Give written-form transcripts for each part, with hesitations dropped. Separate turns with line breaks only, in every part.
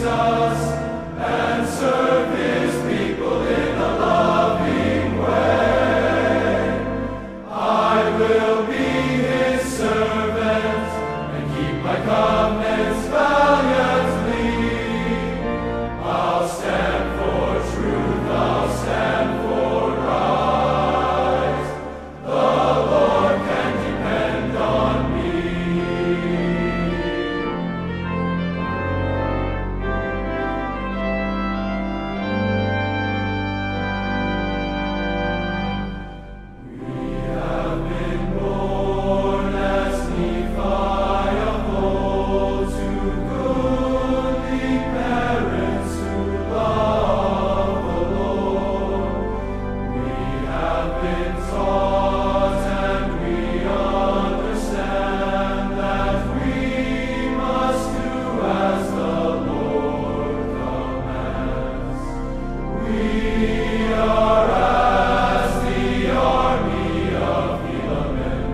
Jesus and serve his people in a loving way. I will be his servant and keep my covenants valiantly. I'll stand for truth, I'll stand for right. The Lord can depend on me. We have been born as Nephi of old to goodly parents who love the Lord. We have been taught and we understand that we must do as the Lord commands. We are as the army of Helaman.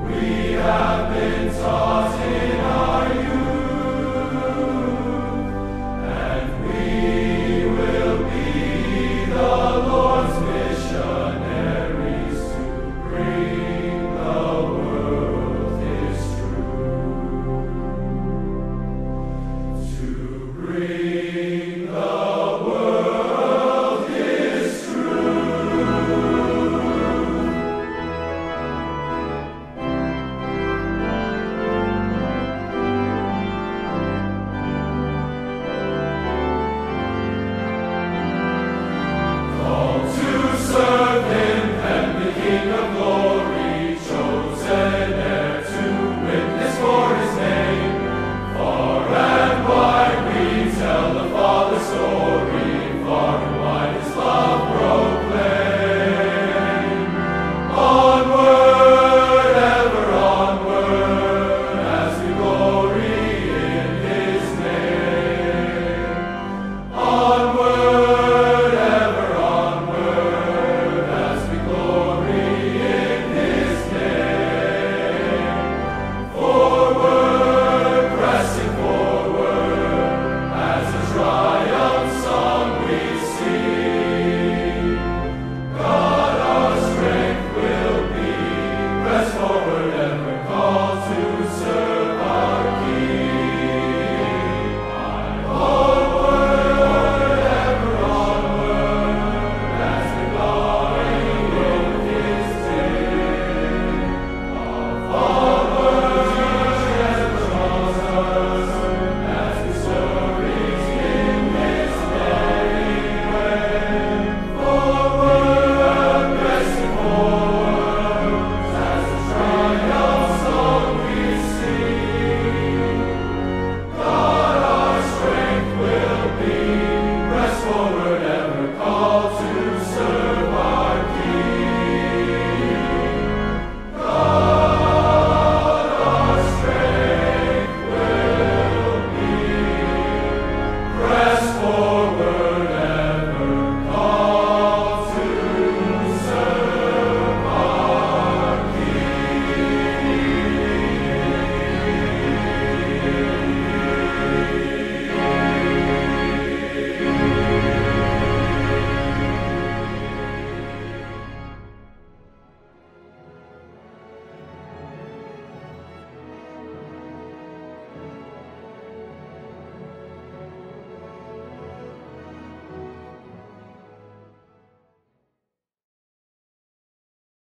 We have been taught in our youth, and we will be the Lord's missionaries to bring the world His truth, to bring